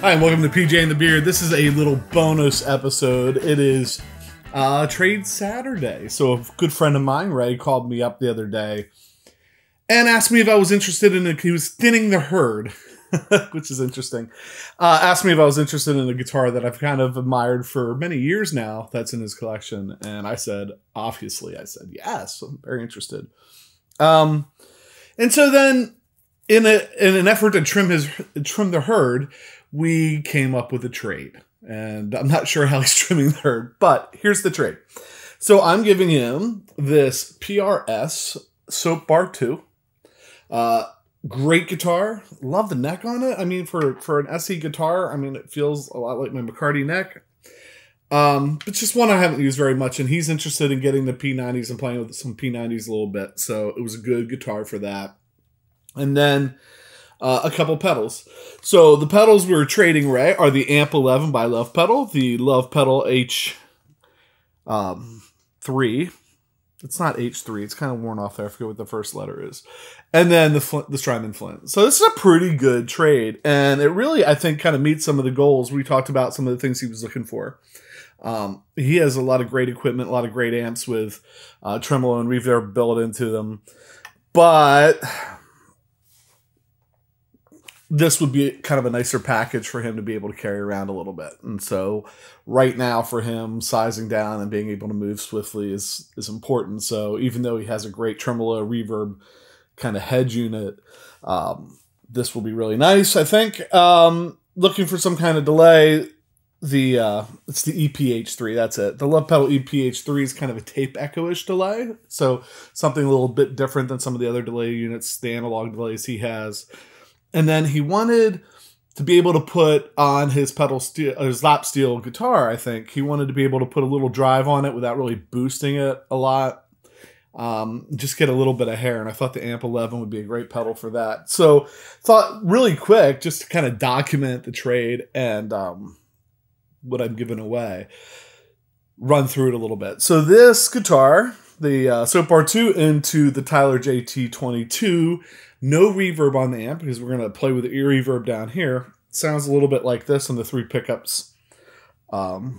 Hi, and welcome to PJ and the Beard. This is a little bonus episode. It is Trade Saturday. So a good friend of mine, Ray, called me up the other day and asked me if I was interested in he was thinning the herd, which is interesting. Asked me if I was interested in a guitar that I've kind of admired for many years now that's in his collection. And I said, obviously, I said, yes, I'm very interested. And so then in an effort to trim the herd, we came up with a trade. And I'm not sure how he's trimming the herd, but here's the trade. So I'm giving him this PRS Soap Bar 2. Great guitar. Love the neck on it. I mean, for an SE guitar, I mean, it feels a lot like my McCarty neck. But just one I haven't used very much, and he's interested in getting the P90s and playing with some P90s a little bit. So it was a good guitar for that. And then a couple pedals. So the pedals we were trading, Ray, are the Amp 11 by Lovepedal, the Lovepedal H3. It's not H3. It's kind of worn off there. I forget what the first letter is. And then the Strymon Flint. So this is a pretty good trade. And it really, I think, kind of meets some of the goals. We talked about some of the things he was looking for. He has a lot of great equipment, a lot of great amps with tremolo and reverb built into them. But this would be kind of a nicer package for him to be able to carry around a little bit. And so right now for him, sizing down and being able to move swiftly is important. So even though he has a great tremolo reverb kind of head unit, this will be really nice, I think. Looking for some kind of delay, it's the EPH-3, that's it. The Lovepedal EPH-3 is kind of a tape echo-ish delay. So something a little bit different than some of the other delay units, the analog delays he has. And then he wanted to be able to put on his his lap steel guitar, I think. He wanted to be able to put a little drive on it without really boosting it a lot. Just get a little bit of hair. And I thought the Amp 11 would be a great pedal for that. So thought really quick, just to kind of document the trade and what I'm giving away, run through it a little bit. So this guitar, the Soap Bar 2 into the Tyler JT22, no reverb on the amp because we're going to play with the ear reverb down here. Sounds a little bit like this on the 3 pickups. We'll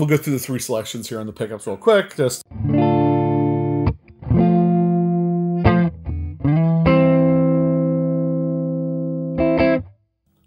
go through the 3 selections here on the pickups real quick. Just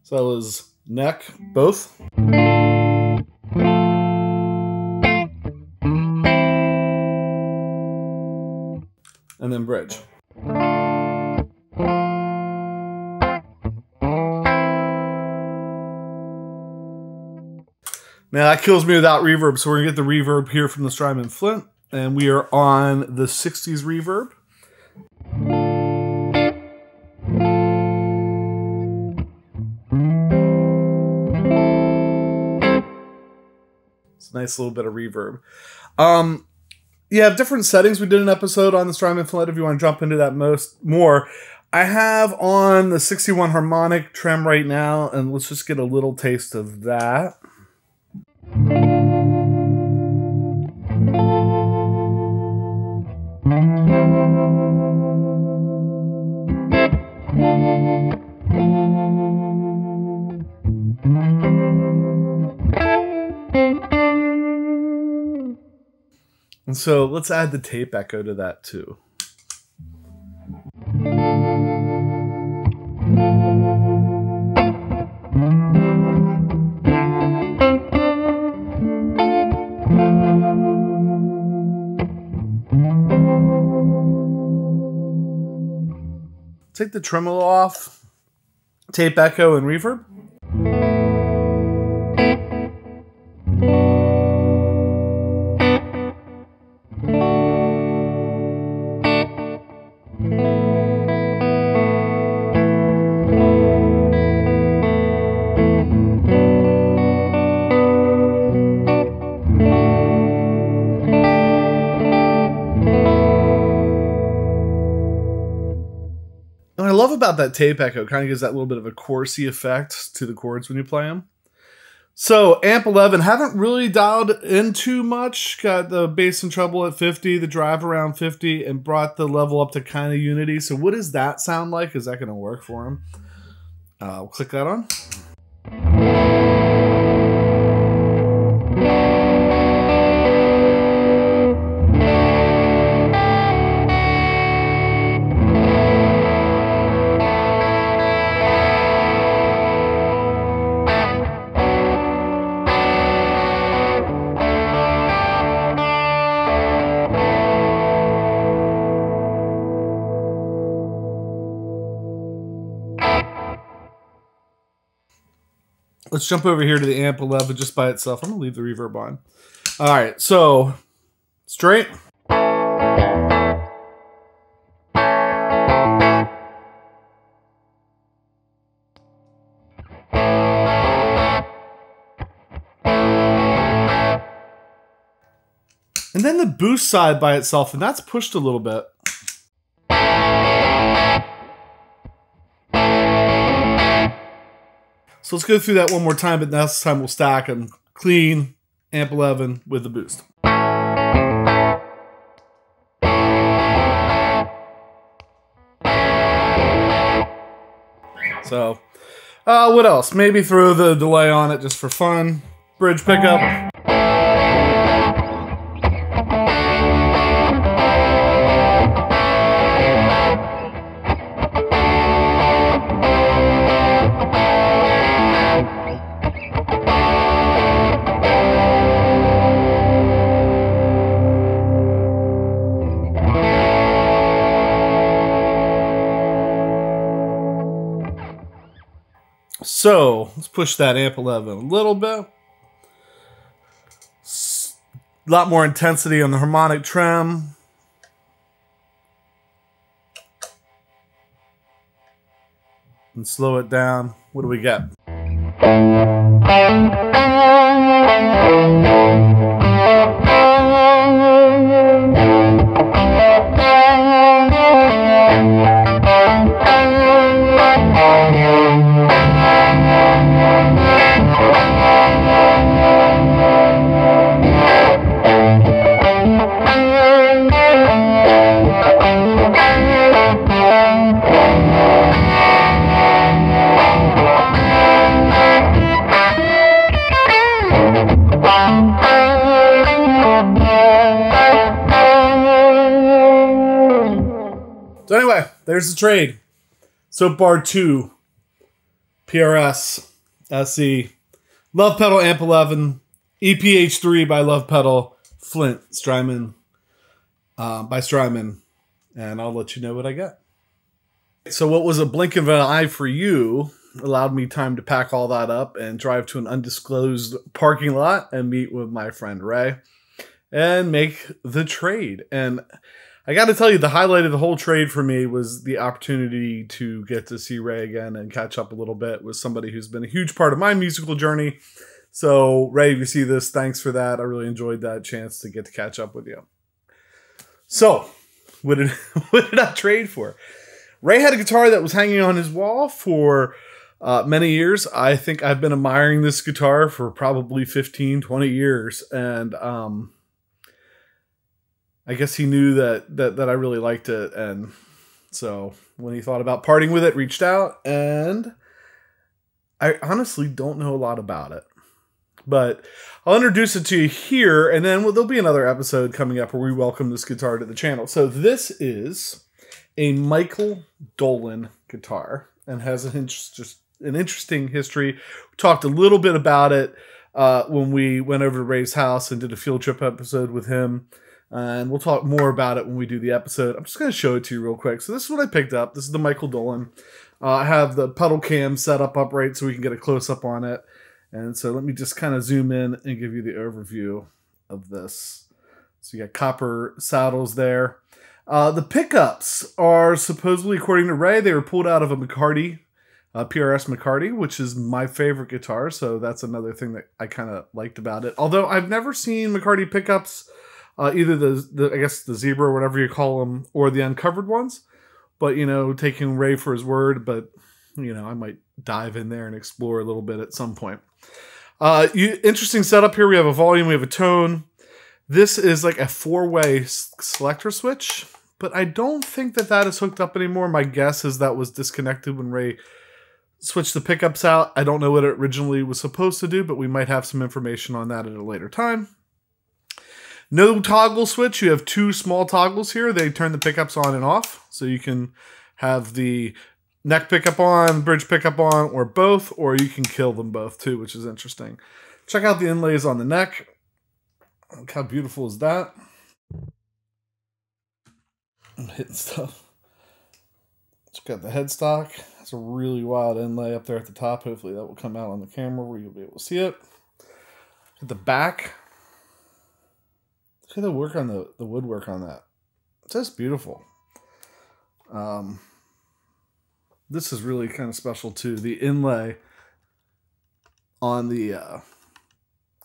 so that was neck, both. And then bridge. Now that kills me without reverb, so we're going to get the reverb here from the Strymon Flint, and we are on the 60s reverb. It's a nice little bit of reverb. You have different settings. We did an episode on the Strymon Flint if you want to jump into that more. I have on the 61 Harmonic trem right now, and let's just get a little taste of that. And so let's add the tape echo to that too. Take the tremolo off, tape echo and reverb. What I love about that tape echo, kind of gives that little bit of a chorusy effect to the chords when you play them. So Amp 11, haven't really dialed in too much. Got the bass and treble at 50, the drive around 50, and brought the level up to kind of unity. So what does that sound like? Is that going to work for him? We'll click that on. let's jump over here to the amp 11 just by itself. I'm going to leave the reverb on. All right, so straight. And then the boost side by itself, and that's pushed a little bit. So let's go through that one more time, but this time we'll stack them. Clean, amp 11 with the boost. So, what else? Maybe throw the delay on it just for fun. Bridge pickup. So let's push that amp 11 a little bit. A lot more intensity on the harmonic trem. And slow it down. What do we get? So anyway, there's the trade. Soapbar 2, PRS, SE, Lovepedal Amp 11, EPH-3 by Lovepedal, Flint, Strymon, by Strymon, and I'll let you know what I get. So what was a blink of an eye for you allowed me time to pack all that up and drive to an undisclosed parking lot and meet with my friend Ray and make the trade. And I got to tell you, the highlight of the whole trade for me was the opportunity to get to see Ray again and catch up a little bit with somebody who's been a huge part of my musical journey. So Ray, if you see this, thanks for that. I really enjoyed that chance to get to catch up with you. So what did I trade for? Ray had a guitar that was hanging on his wall for many years. I think I've been admiring this guitar for probably 15, 20 years. And I guess he knew that I really liked it. And so when he thought about parting with it, reached out, and I honestly don't know a lot about it, but I'll introduce it to you here. And then there'll be another episode coming up where we welcome this guitar to the channel. So this is a Michael Dolan guitar and has an interesting history. We talked a little bit about it when we went over to Ray's house and did a field trip episode with him. And we'll talk more about it when we do the episode. I'm just going to show it to you real quick. So this is what I picked up. This is the Michael Dolan. I have the pedal cam set up upright so we can get a close-up on it. And so let me just kind of zoom in and give you the overview of this. So you got copper saddles there. The pickups are supposedly, according to Ray, they were pulled out of a McCarty, PRS McCarty, which is my favorite guitar. So that's another thing that I kind of liked about it. Although I've never seen McCarty pickups, either the I guess the zebra or whatever you call them, or the uncovered ones. But, you know, taking Ray for his word, but, you know, I might dive in there and explore a little bit at some point. Interesting setup here. We have a volume, we have a tone. This is like a 4-way selector switch, but I don't think that is hooked up anymore. My guess is that was disconnected when Ray switched the pickups out. I don't know what it originally was supposed to do, but we might have some information on that at a later time. No toggle switch. You have 2 small toggles here. They turn the pickups on and off. So you can have the neck pickup on, bridge pickup on, or both, or you can kill them both too, which is interesting. Check out the inlays on the neck. Look how beautiful is that? I'm hitting stuff. It's Got the headstock. It's a really wild inlay up there at the top. Hopefully that will come out on the camera where you'll be able to see it. At the back, look at the work on the woodwork on that. It's just beautiful. This is really kind of special too. The inlay on the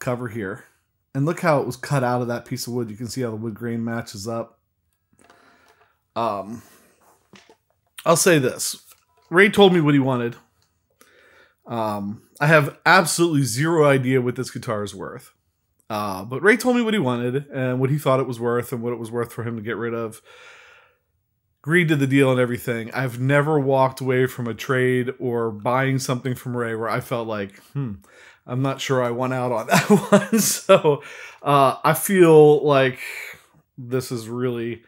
cover here. And look how it was cut out of that piece of wood. You can see how the wood grain matches up. I'll say this. Ray told me what he wanted. I have absolutely zero idea what this guitar is worth. But Ray told me what he wanted and what he thought it was worth and what it was worth for him to get rid of. Agreed to the deal and everything. I've never walked away from a trade or buying something from Ray where I felt like, I'm not sure I won out on that one. So I feel like this is really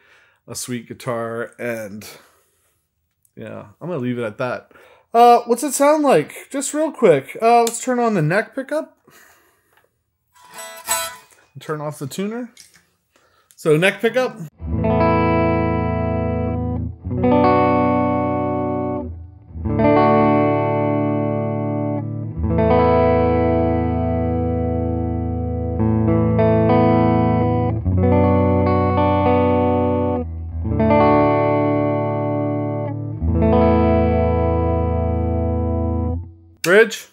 a sweet guitar, and yeah, I'm gonna leave it at that. What's it sound like? Just real quick. Let's turn on the neck pickup. Turn off the tuner. So neck pickup. Bridge.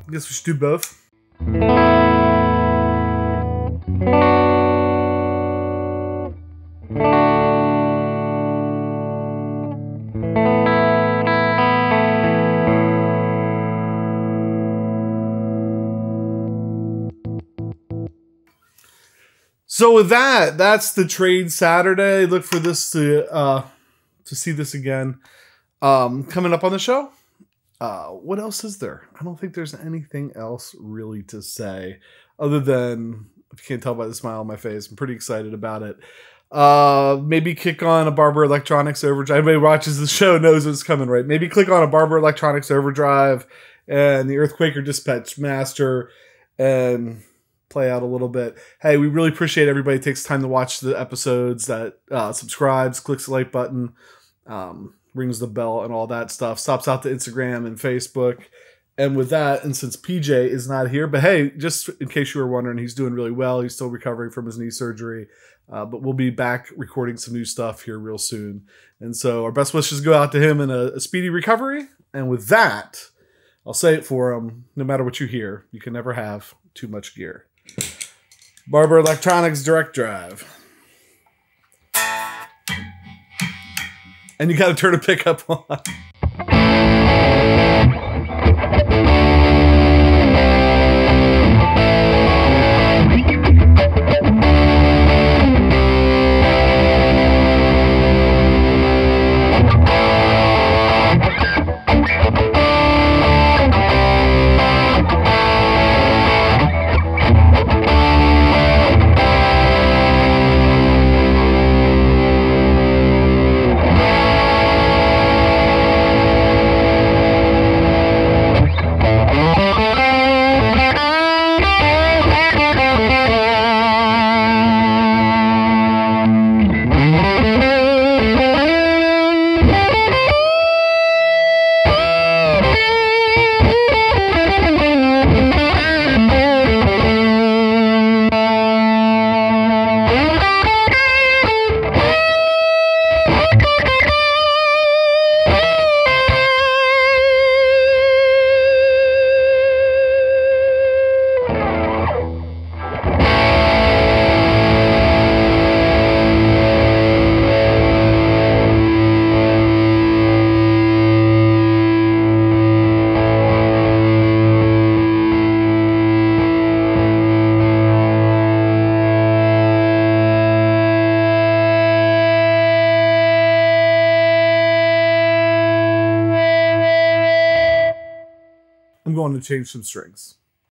I guess we should do both. So with that, that's the trade Saturday. Look for this to see this again coming up on the show. What else is there? I don't think there's anything else really to say other than, if you can't tell by the smile on my face, I'm pretty excited about it. Maybe kick on a Barber Electronics Overdrive. Everybody who watches the show knows what's coming, right? Maybe click on a Barber Electronics Overdrive and the Earthquaker Dispatch Master and play out a little bit. Hey, we really appreciate everybody who takes time to watch the episodes, that subscribes, clicks the like button, rings the bell and all that stuff, stops out to Instagram and Facebook. And with that, and since PJ is not here, but hey, just in case you were wondering, he's doing really well. He's still recovering from his knee surgery, but we'll be back recording some new stuff here real soon. And so our best wishes go out to him in a speedy recovery. And with that, I'll say it for him, no matter what you hear, you can never have too much gear. Barber Electronics Direct Drive. And you got to turn a pickup on. I'm going to change some strings.